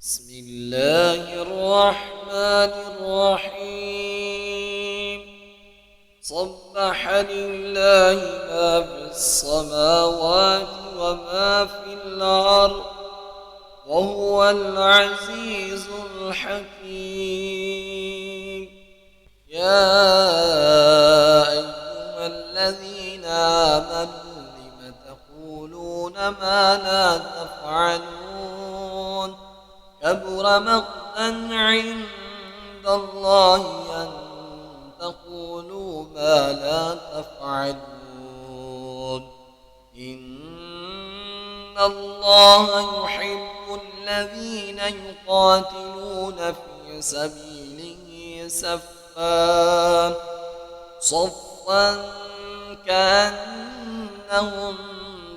بسم الله الرحمن الرحيم. صبح لله ما في السماوات وما في الأرض وهو العزيز الحكيم. يا أيها الذين آمنوا لم تقولون ما لا تفعلون؟ كبر مقتا عند الله أن تقولوا ما لا تفعلون. إن الله يحب الذين يقاتلون في سبيله صفا كأنهم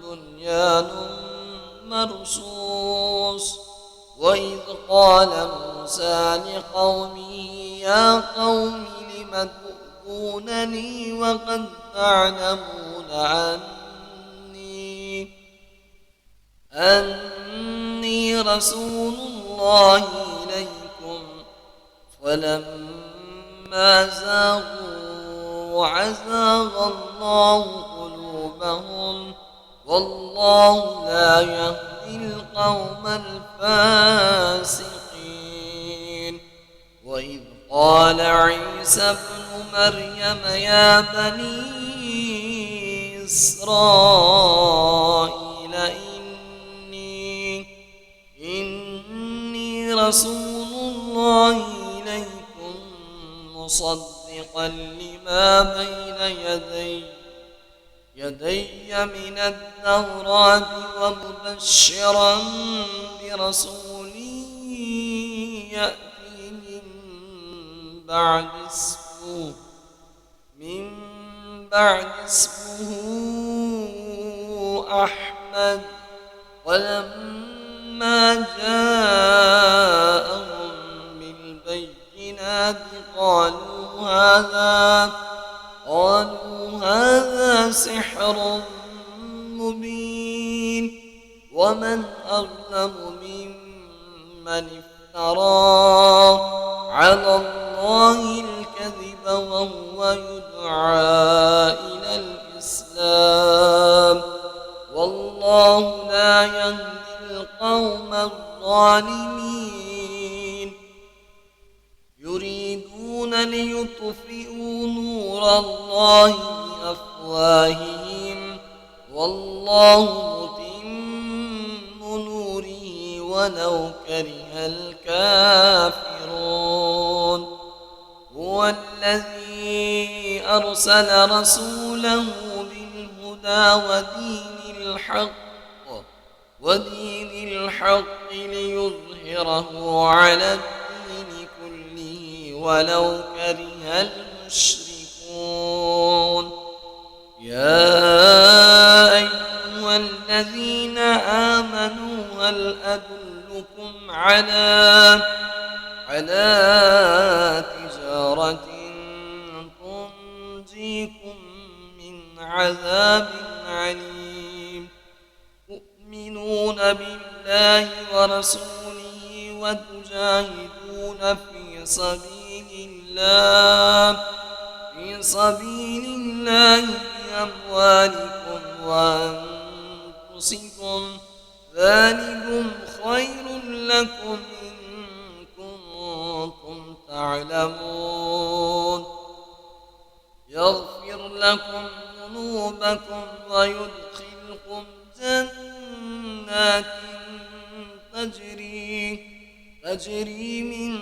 بنيان مرصوص. وإذ قال موسى لقومه يا قوم لم تؤذونني وقد تعلمون أني رسول الله إليكم. فلما زاغوا أزاغ الله قلوبهم والله لا يهدي القوم الفاسقين. وإذ قال عيسى ابن مريم يا بني إسرائيل إني رسول الله إليكم مصدقا لما بين يدي من التوراة ومبشرا برسول يأتي من بعد اسمه أحمد. ولما جاءهم بالبينات قالوا هذا سحر مبين. ومن أظلم ممن افترى على الله الكذب وهو يدعى إلى الإسلام والله لا يهدي القوم الظالمين. يريدون ليطفئوا نور الله بأفواههم والله متم نوره ولو كره الكافرون. هو الذي أرسل رسوله بالهدى ودين الحق ليظهره على الدين كله ولو كره المشركون. يا أيها الذين آمنوا هل أدلكم على تجارة تنجيكم من عذاب عليم؟ تؤمنون بالله ورسوله وتجاهدون في سبيل الله بأموالكم وأنفسكم ذلكم خير لكم إن كنتم تعلمون. يغفر لكم ذنوبكم ويدخلكم جنات تجري من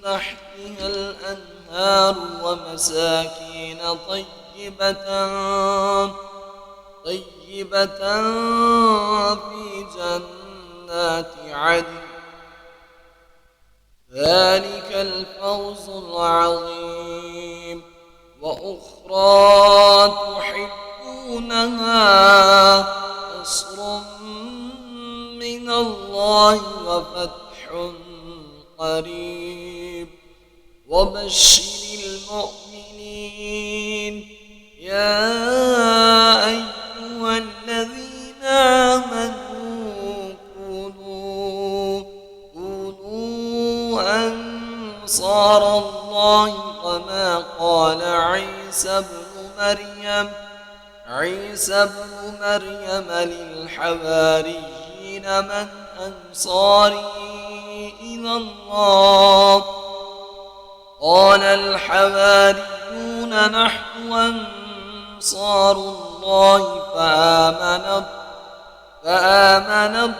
تحتها الأنهار ومساكين طيبة في جنات عدن. ذلك الفوز العظيم. وأخرى تحبونها نصر من الله وفتح قريب وبشر المؤمنين. يا أيها الذين آمنوا كونوا أنصار الله كما قال عيسى ابن مريم للحواريين من أنصاري إلى الله قال الحواريون نحن أنصار الله فآمنت طائفة